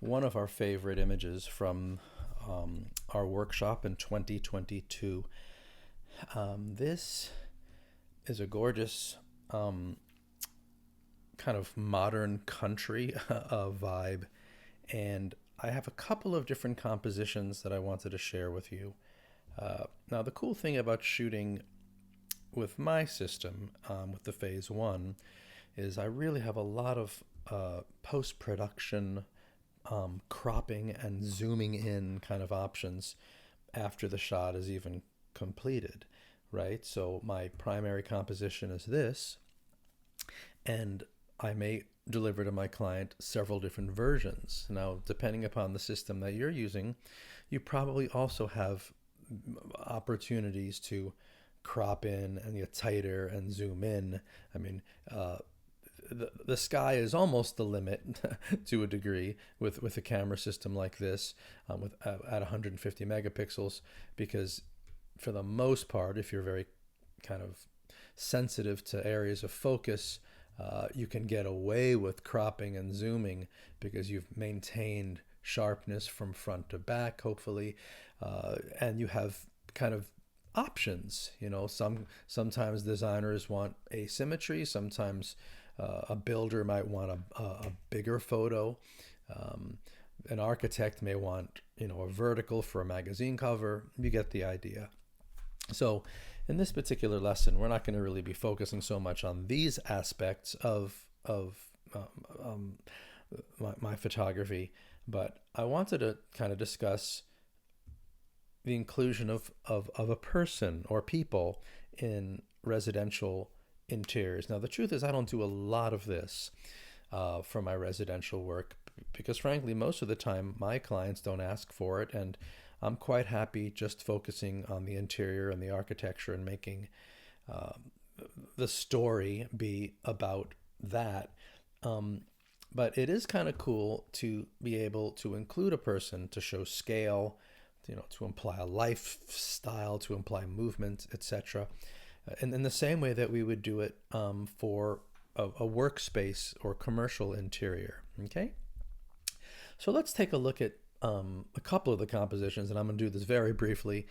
one of our favorite images from our workshop in 2022. This is a gorgeous kind of modern country vibe, and I have a couple of different compositions that I wanted to share with you. Now, the cool thing about shooting with my system, with the Phase 1, is I really have a lot of post-production cropping and zooming in kind of options after the shot is even completed, right? So my primary composition is this, and I may deliver to my client several different versions. Now, depending upon the system that you're using, you probably also have opportunities to crop in and get tighter and zoom in. I mean, the sky is almost the limit to a degree with a camera system like this, at 150 megapixels, because for the most part, if you're very kind of sensitive to areas of focus, you can get away with cropping and zooming because you've maintained sharpness from front to back, hopefully, and you have kind of options. Sometimes designers want asymmetry. Sometimes a builder might want a bigger photo. An architect may want a vertical for a magazine cover. You get the idea. So in this particular lesson, we're not going to really be focusing so much on these aspects of my photography, but I wanted to kind of discuss the inclusion of a person or people in residential interiors. Now, the truth is I don't do a lot of this for my residential work because, frankly, most of the time my clients don't ask for it, and I'm quite happy just focusing on the interior and the architecture and making the story be about that. But it is kind of cool to be able to include a person to show scale, to imply a lifestyle, to imply movement, etc. And in the same way that we would do it for a workspace or commercial interior. Okay? So let's take a look at a couple of the compositions, and I'm going to do this very briefly.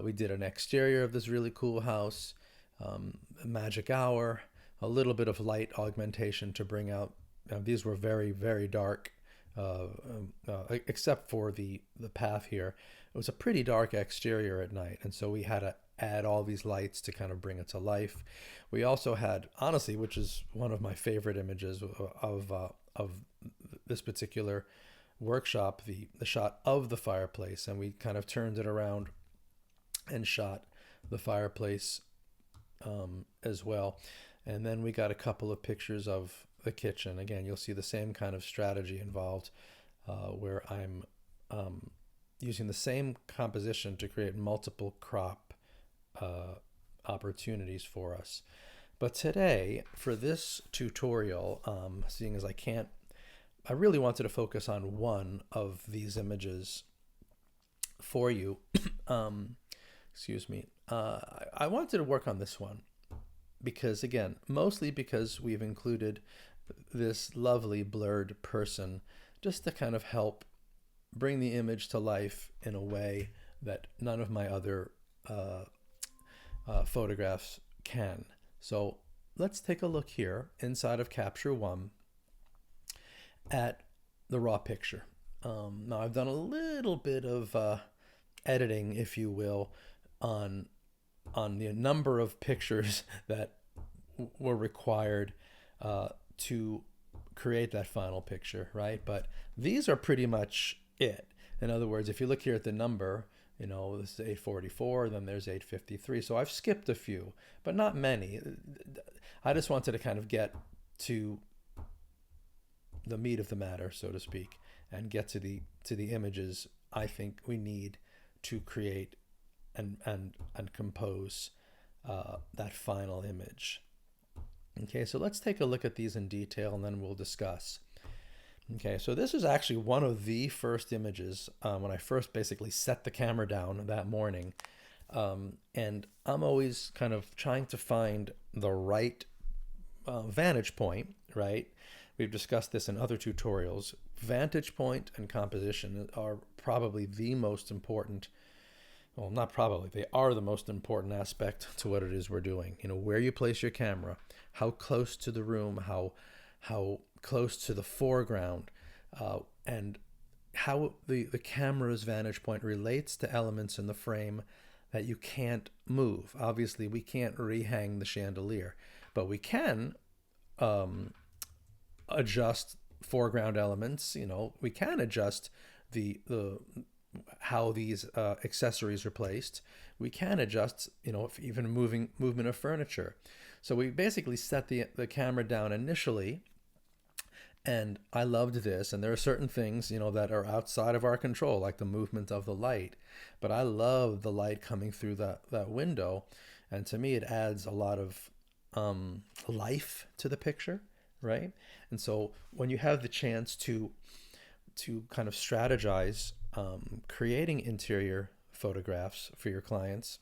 We did an exterior of this really cool house, a magic hour, a little bit of light augmentation to bring out. These were very, very dark, except for the path here. It was a pretty dark exterior at night, and so we had to add all these lights to kind of bring it to life. We also had, honestly, which is one of my favorite images of this particular workshop, the shot of the fireplace, and we kind of turned it around and shot the fireplace as well. And then we got a couple of pictures of the kitchen. Again, you'll see the same kind of strategy involved, where I'm using the same composition to create multiple crop opportunities for us. But today, for this tutorial, seeing as I really wanted to focus on one of these images for you. Excuse me. I wanted to work on this one because, again, mostly because we've included this lovely blurred person just to kind of help bring the image to life in a way that none of my other photographs can. So let's take a look here inside of Capture One at the raw picture. Now I've done a little bit of editing, if you will, on the number of pictures that were required to create that final picture, right? But these are pretty much it. In other words, if you look here at the number, this is 844, then there's 853. So I've skipped a few, but not many. I just wanted to kind of get to the meat of the matter, so to speak, and get to the images I think we need to create and compose that final image. Okay, so let's take a look at these in detail, and then we'll discuss. Okay, so this is actually one of the first images when I first basically set the camera down that morning. And I'm always kind of trying to find the right vantage point, right? We've discussed this in other tutorials. vantage point and composition are probably the most important, well, not probably, they are the most important aspect to what it is we're doing. Where you place your camera, how close to the room, how close to the foreground, and how the camera's vantage point relates to elements in the frame that you can't move. Obviously, we can't rehang the chandelier, but we can adjust foreground elements. We can adjust the how these accessories are placed. We can adjust, even movement of furniture. So we basically set the camera down initially, and I loved this. And there are certain things, that are outside of our control, like the movement of the light. But I love the light coming through that window, and to me, it adds a lot of life to the picture, right? And so when you have the chance to kind of strategize creating interior photographs for your clients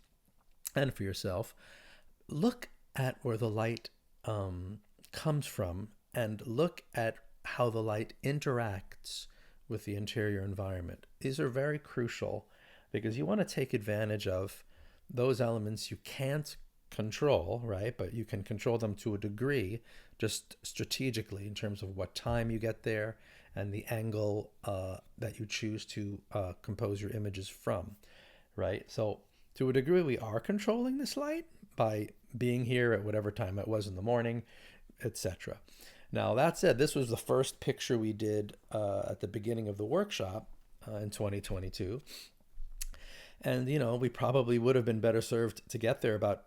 and for yourself, look at where the light comes from, and look at how the light interacts with the interior environment. These are very crucial because you want to take advantage of those elements you can't control, right? But you can control them to a degree, just strategically, in terms of what time you get there and the angle that you choose to compose your images from, right? So to a degree, we are controlling this light by being here at whatever time it was in the morning, etc. Now, that said, this was the first picture we did at the beginning of the workshop in 2022. And, we probably would have been better served to get there about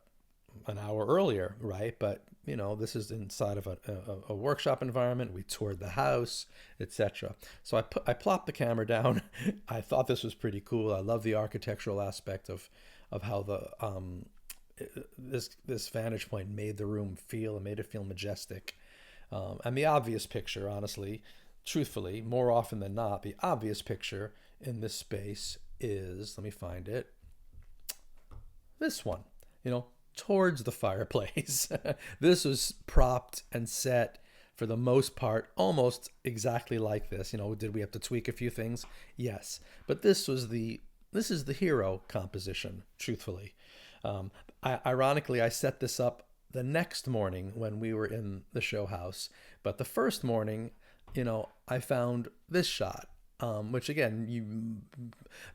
an hour earlier, right? But, this is inside of a workshop environment. We toured the house, etc. So I plopped the camera down. I thought this was pretty cool. I love the architectural aspect of how this vantage point made the room feel. It made it feel majestic. And the obvious picture, honestly, truthfully, more often than not, the obvious picture in this space is, let me find it, this one, towards the fireplace. This was propped and set for the most part almost exactly like this. Did we have to tweak a few things? Yes. But this is the hero composition, truthfully. Ironically, I set this up the next morning when we were in the show house. But the first morning, I found this shot, which again, you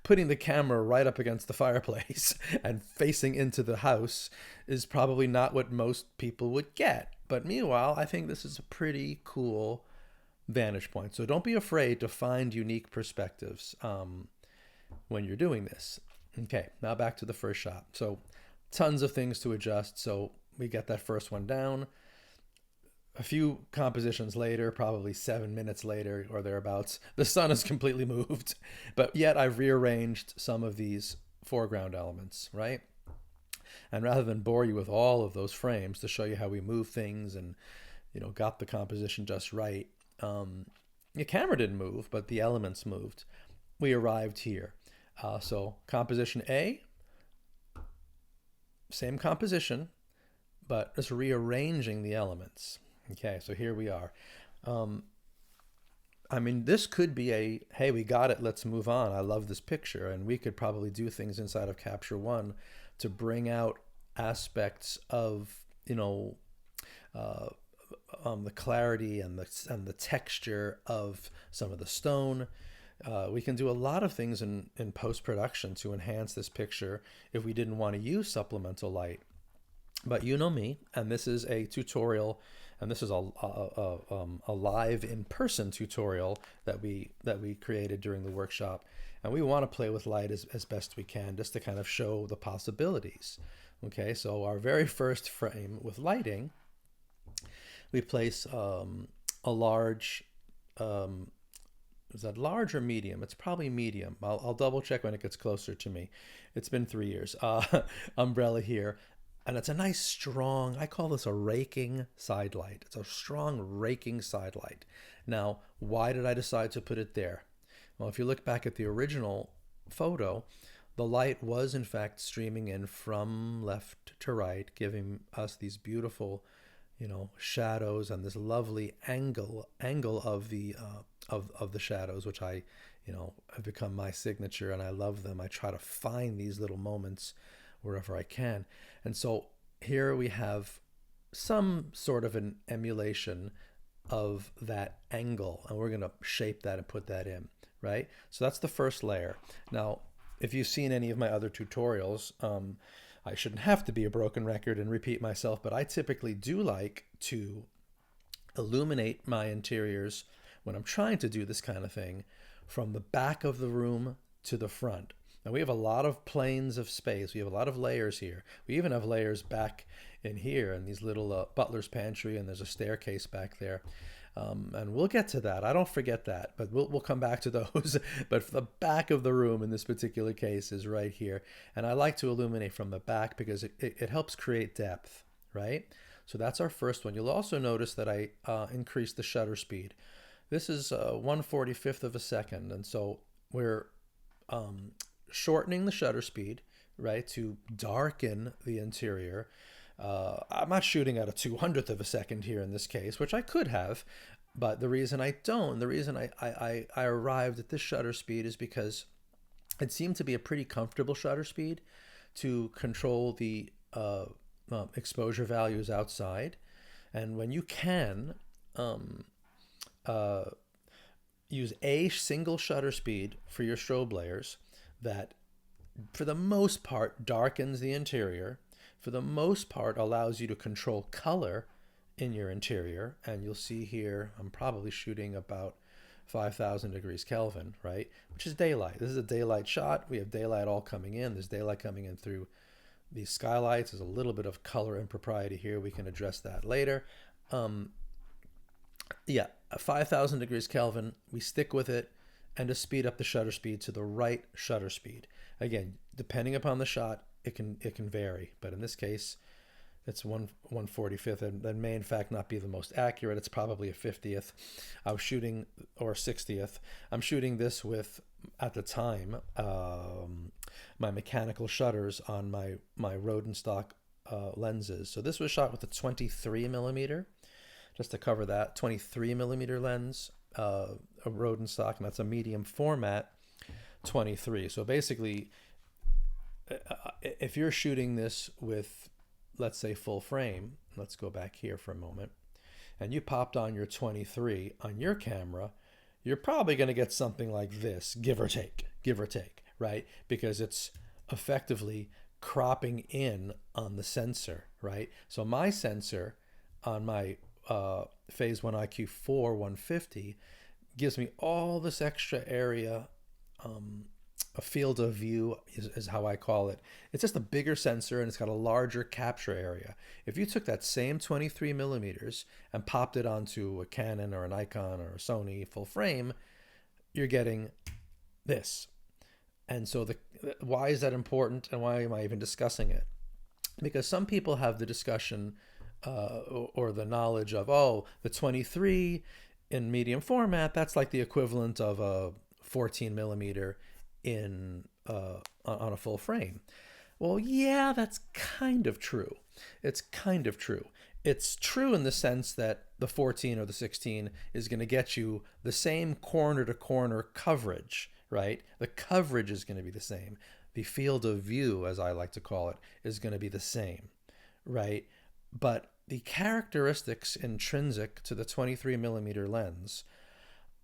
putting the camera right up against the fireplace and facing into the house is probably not what most people would get. But meanwhile, I think this is a pretty cool vantage point. So don't be afraid to find unique perspectives when you're doing this. Okay, now back to the first shot. So tons of things to adjust. So we get that first one down. A few compositions later, probably 7 minutes later or thereabouts, the sun has completely moved. But yet I've rearranged some of these foreground elements, right? And rather than bore you with all of those frames to show you how we move things and, got the composition just right, the camera didn't move, but the elements moved. We arrived here. So composition A, same composition, but just rearranging the elements. Okay, so here we are. This could be hey, we got it, let's move on. I love this picture. And we could probably do things inside of Capture One to bring out aspects of, the clarity and the texture of some of the stone. We can do a lot of things in post-production to enhance this picture if we didn't want to use supplemental light. But you know me, and this is a tutorial, and this is a live in-person tutorial that we created during the workshop, and we want to play with light as best we can, just to kind of show the possibilities. Okay, so our very first frame with lighting, we place a large, is that large or medium? It's probably medium. I'll double check when it gets closer to me. It's been 3 years. Umbrella here. And it's a nice, strong, I call this a raking side light. It's a strong raking side light. Now, why did I decide to put it there? Well, if you look back at the original photo, the light was in fact streaming in from left to right, giving us these beautiful, shadows and this lovely angle of the of the shadows, which I, have become my signature, and I love them. I try to find these little moments wherever I can. And so here we have some sort of an emulation of that angle, and we're going to shape that and put that in, right? So that's the first layer. Now, if you've seen any of my other tutorials, I shouldn't have to be a broken record and repeat myself, but I typically do like to illuminate my interiors when I'm trying to do this kind of thing from the back of the room to the front. Now we have a lot of planes of space. We have a lot of layers here. We even have layers back in here in these little butler's pantry, and there's a staircase back there. And we'll get to that. I don't forget that, but we'll come back to those. But the back of the room in this particular case is right here. And I like to illuminate from the back because it helps create depth, right? So that's our first one. You'll also notice that I increased the shutter speed. This is 1/45th of a second. And so we're shortening the shutter speed, right, to darken the interior. I'm not shooting at a 200th of a second here in this case, which I could have, but the reason I don't, the reason I arrived at this shutter speed is because it seemed to be a pretty comfortable shutter speed to control the exposure values outside. And when you can use a single shutter speed for your strobe layers that, for the most part, darkens the interior, for the most part allows you to control color in your interior. And you'll see here, I'm probably shooting about 5,000 degrees Kelvin, right? Which is daylight. This is a daylight shot. We have daylight all coming in. There's daylight coming in through these skylights. There's a little bit of color impropriety here. We can address that later. Yeah, 5,000 degrees Kelvin. We stick with it, and to speed up the shutter speed to the right shutter speed. Again, depending upon the shot, it can vary, but in this case, it's 1/45th, and that may in fact not be the most accurate. It's probably a 50th. I was shooting, or 60th. I'm shooting this with, at the time, my mechanical shutters on my Rodenstock lenses. So this was shot with a 23 millimeter, just to cover that, 23 millimeter lens, a Rodenstock, and that's a medium format 23. So basically, if you're shooting this with, let's say, full frame, let's go back here for a moment, and you popped on your 23 on your camera, you're probably going to get something like this, give or take, right? Because it's effectively cropping in on the sensor, right? So my sensor on my Phase 1 IQ4 150 gives me all this extra area. A field of view is how I call it. It's just a bigger sensor, and it's got a larger capture area. If you took that same 23 millimeters and popped it onto a Canon or a Nikon or a Sony full frame, you're getting this. And so why is that important, and why am I even discussing it? Because some people have the discussion or the knowledge of, oh, the 23 in medium format, that's like the equivalent of a 14 millimeter on a full frame. Well, yeah, that's kind of true. It's kind of true. It's true in the sense that the 14 or the 16 is going to get you the same corner to corner coverage, right? The coverage is going to be the same. The field of view, as I like to call it, is going to be the same, right? But the characteristics intrinsic to the 23 millimeter lens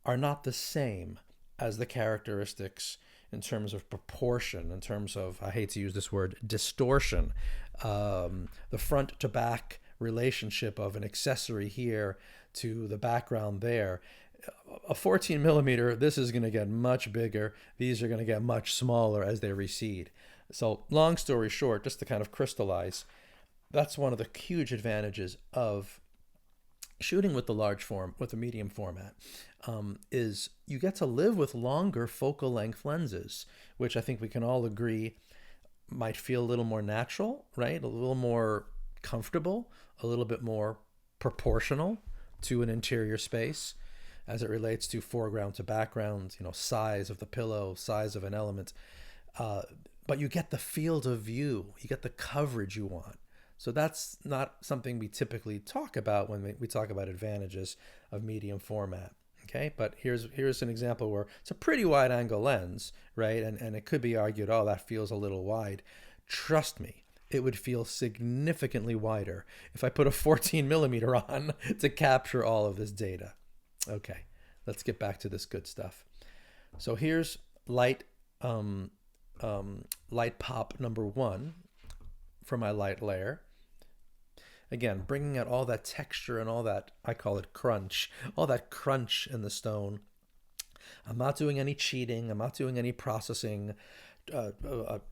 are not the same as the characteristics in terms of proportion, in terms of, I hate to use this word, distortion, the front to back relationship of an accessory here to the background there. A 14 millimeter, this is going to get much bigger. These are going to get much smaller as they recede. So long story short, just to kind of crystallize, that's one of the huge advantages of shooting with the medium format, is you get to live with longer focal length lenses, which I think we can all agree might feel a little more natural, right? A little more comfortable, a little bit more proportional to an interior space as it relates to foreground to background, size of the pillow, size of an element. But you get the field of view, you get the coverage you want. So that's not something we typically talk about when we talk about advantages of medium format. Okay, but here's an example where it's a pretty wide angle lens, right? And it could be argued, oh, that feels a little wide. Trust me, it would feel significantly wider if I put a 14 millimeter on to capture all of this data. Okay, let's get back to this good stuff. So here's light, light pop number 1 for my light layer. Again, bringing out all that texture and all that, I call it crunch, all that crunch in the stone. I'm not doing any cheating. I'm not doing any processing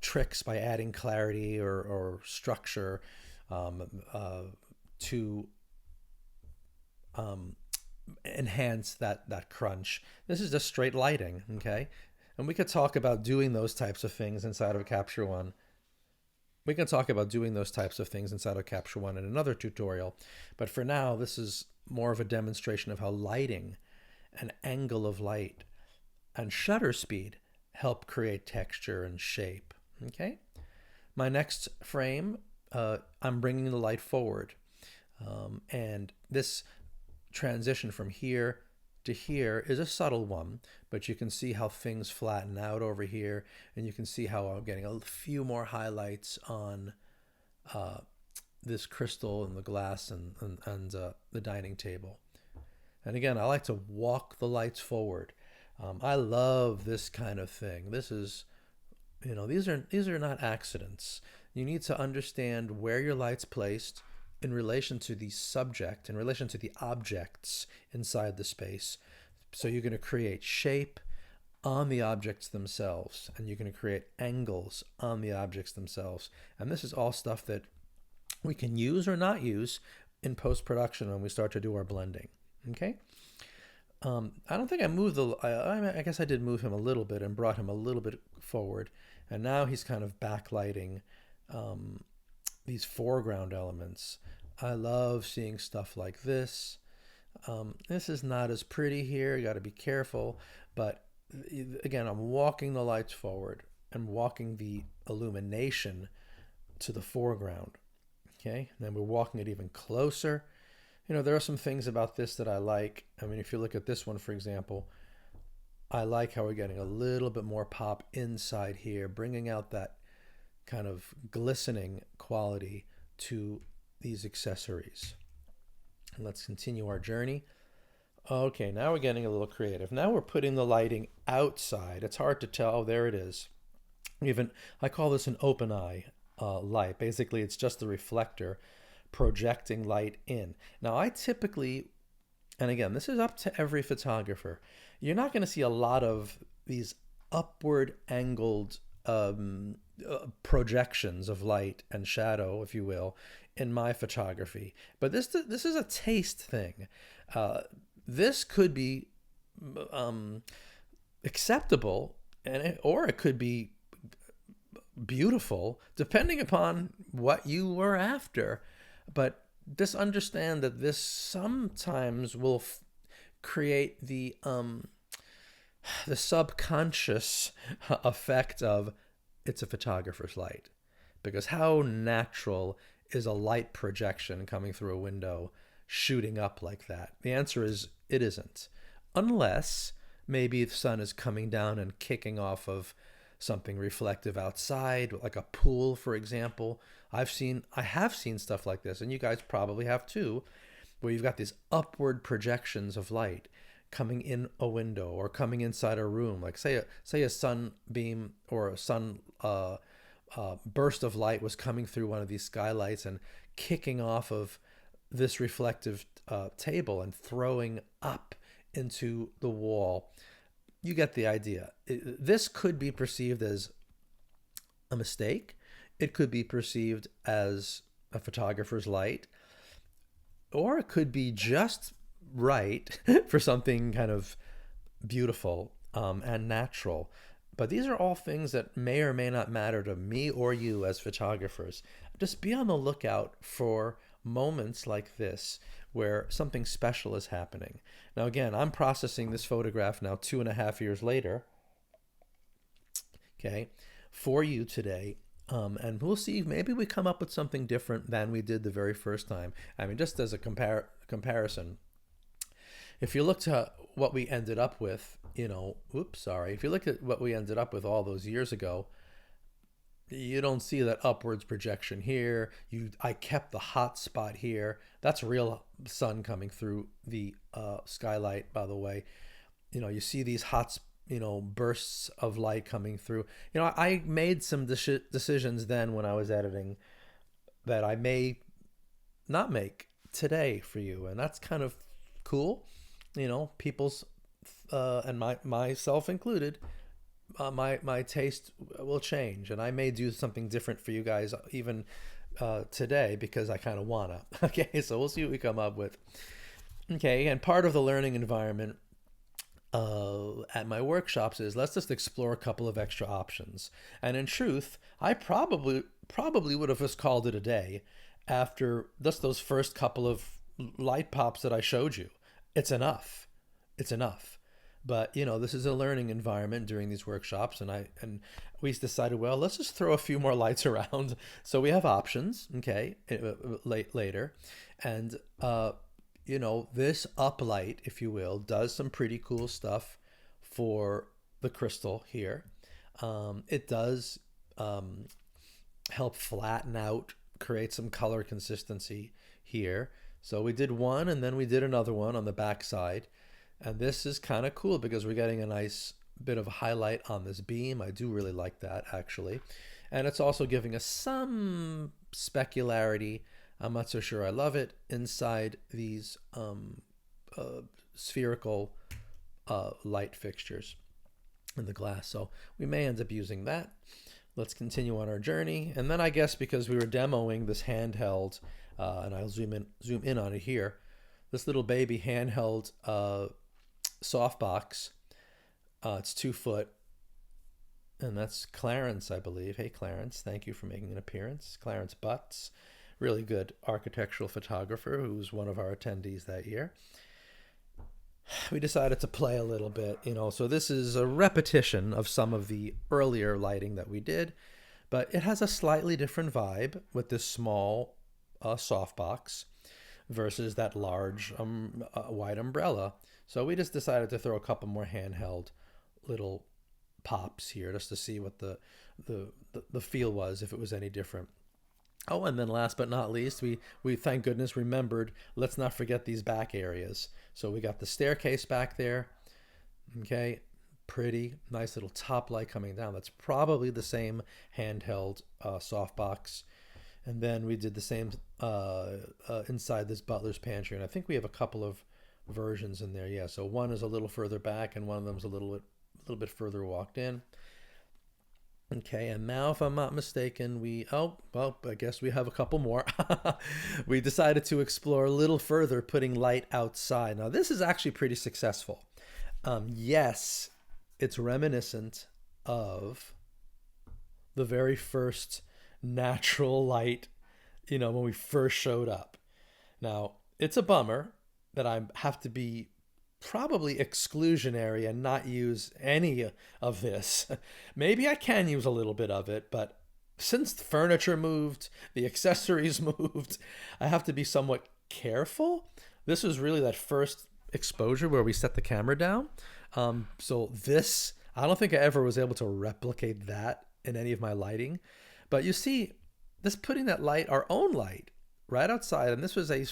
tricks by adding clarity or structure to enhance that crunch. This is just straight lighting, okay? And we could talk about doing those types of things inside of Capture One. We can talk about doing those types of things inside of Capture One in another tutorial. But for now, this is more of a demonstration of how lighting and angle of light and shutter speed help create texture and shape. Okay? My next frame, I'm bringing the light forward. And this transition from here to here is a subtle one, but you can see how things flatten out over here, and you can see how I'm getting a few more highlights on this crystal and the glass and the dining table. And again, I like to walk the lights forward. I love this kind of thing. This is, these are not accidents. You need to understand where your light's placed in relation to the subject, in relation to the objects inside the space. So you're going to create shape on the objects themselves, and you're going to create angles on the objects themselves. And this is all stuff that we can use or not use in post-production when we start to do our blending. Okay? I don't think I moved I guess I did move him a little bit and brought him a little bit forward. And now he's kind of backlighting these foreground elements. I love seeing stuff like this. This is not as pretty here. You got to be careful. But again, I'm walking the lights forward and walking the illumination to the foreground. Okay, and then we're walking it even closer. There are some things about this that I like. I mean, if you look at this one, for example, I like how we're getting a little bit more pop inside here, bringing out that kind of glistening quality to these accessories. And let's continue our journey. Okay, now we're getting a little creative. Now we're putting the lighting outside. It's hard to tell. Oh, there it is. I call this an open eye light. Basically, it's just the reflector projecting light in. Now, I typically, and again, this is up to every photographer, you're not going to see a lot of these upward angled projections of light and shadow, if you will, in my photography. But this is a taste thing. This could be acceptable, or it could be beautiful, depending upon what you were after. But just understand that this sometimes will create the subconscious effect of it's a photographer's light. Because how natural is a light projection coming through a window shooting up like that? The answer is it isn't. Unless maybe the sun is coming down and kicking off of something reflective outside, like a pool, for example. I have seen stuff like this, and you guys probably have too, where you've got these upward projections of light coming in a window or coming inside a room. Like say a sunbeam or a sun burst of light was coming through one of these skylights and kicking off of this reflective table and throwing up into the wall. You get the idea. This could be perceived as a mistake. It could be perceived as a photographer's light, or it could be just right for something kind of beautiful and natural. But these are all things that may or may not matter to me or you as photographers. Just be on the lookout for moments like this where something special is happening. Now, again, I'm processing this photograph now 2.5 years later, okay, for you today. And we'll see, maybe we come up with something different than we did the very first time. I mean, just as a comparison, if you look to what we ended up with, if you look at what we ended up with all those years ago, you don't see that upwards projection here. I kept the hot spot here. That's real sun coming through the skylight, by the way. You see these bursts of light coming through. I made some decisions then when I was editing that I may not make today for you, and that's kind of cool. People's and myself included, my taste will change, and I may do something different for you guys even today because I kind of wanna. Okay, so we'll see what we come up with. Okay, and part of the learning environment at my workshops is let's just explore a couple of extra options. And in truth, I probably would have just called it a day after just those first couple of light pops that I showed you. It's enough. It's enough. But this is a learning environment during these workshops, and we decided, well, let's just throw a few more lights around so we have options. Okay, later, and this uplight, if you will, does some pretty cool stuff for the crystal here. It does help flatten out, create some color consistency here. So we did one, and then we did another one on the back side. And this is kind of cool because we're getting a nice bit of a highlight on this beam. I do really like that, actually. And it's also giving us some specularity. I'm not so sure I love it inside these spherical light fixtures in the glass. So we may end up using that. Let's continue on our journey. And then I guess because we were demoing this handheld, and I'll zoom in on it here, this little baby handheld softbox. It's 2 foot, and that's Clarence, I believe. Hey, Clarence, thank you for making an appearance. Clarence Butts, really good architectural photographer who was one of our attendees that year. We decided to play a little bit, so this is a repetition of some of the earlier lighting that we did, but it has a slightly different vibe with this small softbox versus that large white umbrella. So we just decided to throw a couple more handheld little pops here just to see what the feel was, if it was any different. Oh, and then last but not least, we thank goodness remembered, let's not forget these back areas. So we got the staircase back there. Okay, pretty nice little top light coming down. That's probably the same handheld softbox. And then we did the same inside this butler's pantry. And I think we have a couple of versions in there. Yeah, so one is a little further back and one of them is a little bit further walked in. Okay, and now if I'm not mistaken, I guess we have a couple more. We decided to explore a little further, putting light outside. Now this is actually pretty successful. Yes, it's reminiscent of the very first natural light, when we first showed up. Now, it's a bummer that I have to be probably exclusionary and not use any of this. Maybe I can use a little bit of it, but since the furniture moved, the accessories moved, I have to be somewhat careful. This was really that first exposure where we set the camera down. So this, I don't think I ever was able to replicate that in any of my lighting. But you see, this putting that light, our own light, right outside, and this was a,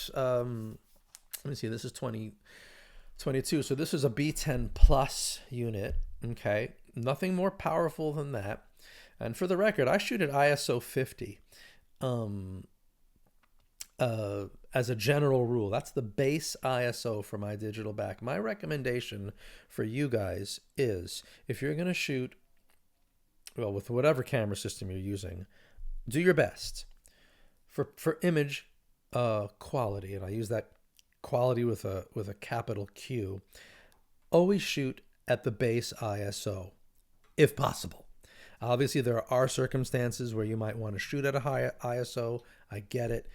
let me see, this is 2022, so this is a B10 Plus unit, okay? Nothing more powerful than that. And for the record, I shoot at ISO 50 as a general rule. That's the base ISO for my digital back. My recommendation for you guys is, if you're going to shoot, well, with whatever camera system you're using, do your best for image quality, and I use that quality with a capital Q. Always shoot at the base ISO, if possible. Obviously, there are circumstances where you might want to shoot at a high ISO. I get it.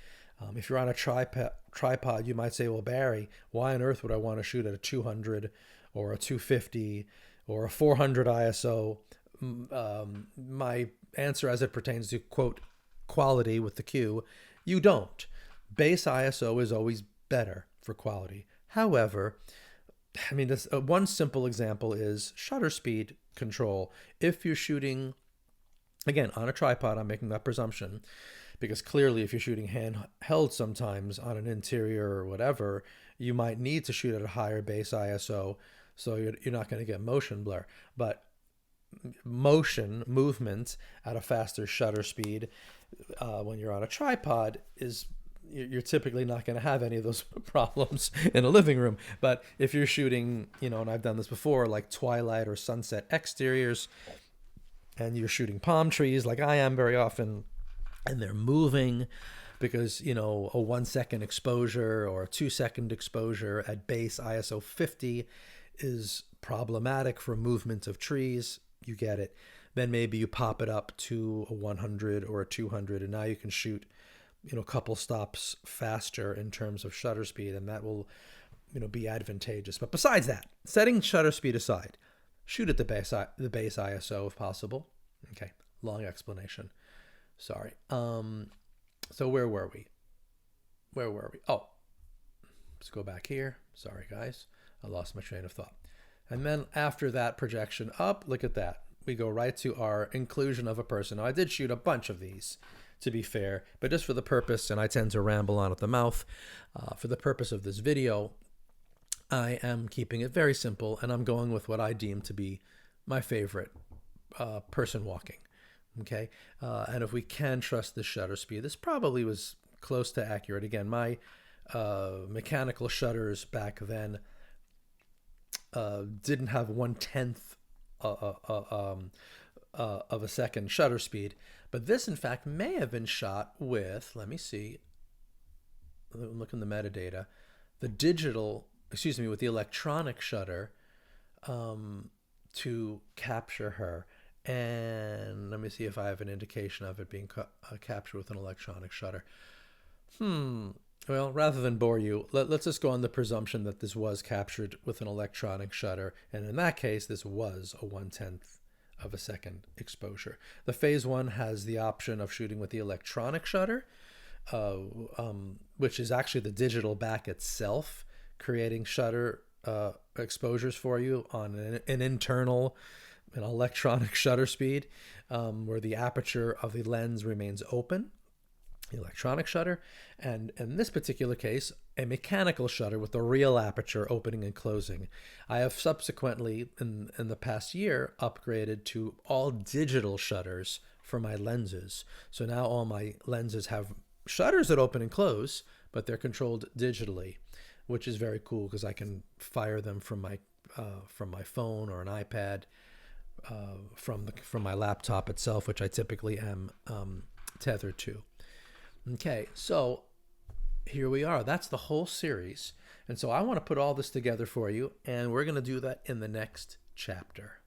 If you're on a tripod, you might say, well, Barry, why on earth would I want to shoot at a 200 or a 250 or a 400 ISO? My answer as it pertains to, quote, quality with the Q, you don't. Base ISO is always better for quality. However, I mean, this one simple example is shutter speed control. If you're shooting, again, on a tripod, I'm making that presumption, because clearly if you're shooting handheld sometimes on an interior or whatever, you might need to shoot at a higher base ISO, so you're not going to get motion blur. But movement at a faster shutter speed when you're on a tripod is, you're typically not going to have any of those problems in a living room. But if you're shooting, and I've done this before, like twilight or sunset exteriors, and you're shooting palm trees like I am very often, and they're moving, because a 1 second exposure or a 2 second exposure at base ISO 50 is problematic for movement of trees. You get it. Then maybe you pop it up to a 100 or a 200, and now you can shoot a couple stops faster in terms of shutter speed, and that will be advantageous. But besides that, setting shutter speed aside, shoot at the base ISO if possible. Okay, long explanation. Sorry. So where were we? Oh, let's go back here. Sorry, guys. I lost my train of thought. And then after that projection up, look at that. We go right to our inclusion of a person. Now, I did shoot a bunch of these, to be fair, but just for the purpose, and I tend to ramble on at the mouth, for the purpose of this video, I am keeping it very simple, and I'm going with what I deem to be my favorite person walking. Okay, and if we can trust the shutter speed, this probably was close to accurate. Again, my mechanical shutters back then didn't have 1/10 of a second shutter speed, but this in fact may have been shot with, let me see, look in the metadata, with the electronic shutter to capture her. And let me see if I have an indication of it being captured with an electronic shutter. Well, rather than bore you, let's just go on the presumption that this was captured with an electronic shutter. And in that case, this was a 1/10 of a second exposure. The phase one has the option of shooting with the electronic shutter, which is actually the digital back itself, creating shutter exposures for you on an internal, an electronic shutter speed, where the aperture of the lens remains open, the electronic shutter, and in this particular case, a mechanical shutter with the real aperture opening and closing. I have subsequently, in the past year, upgraded to all digital shutters for my lenses. So now all my lenses have shutters that open and close, but they're controlled digitally, which is very cool because I can fire them from my phone or an iPad, from my laptop itself, which I typically am tethered to. Okay, so here we are. That's the whole series. And so I want to put all this together for you, and we're going to do that in the next chapter.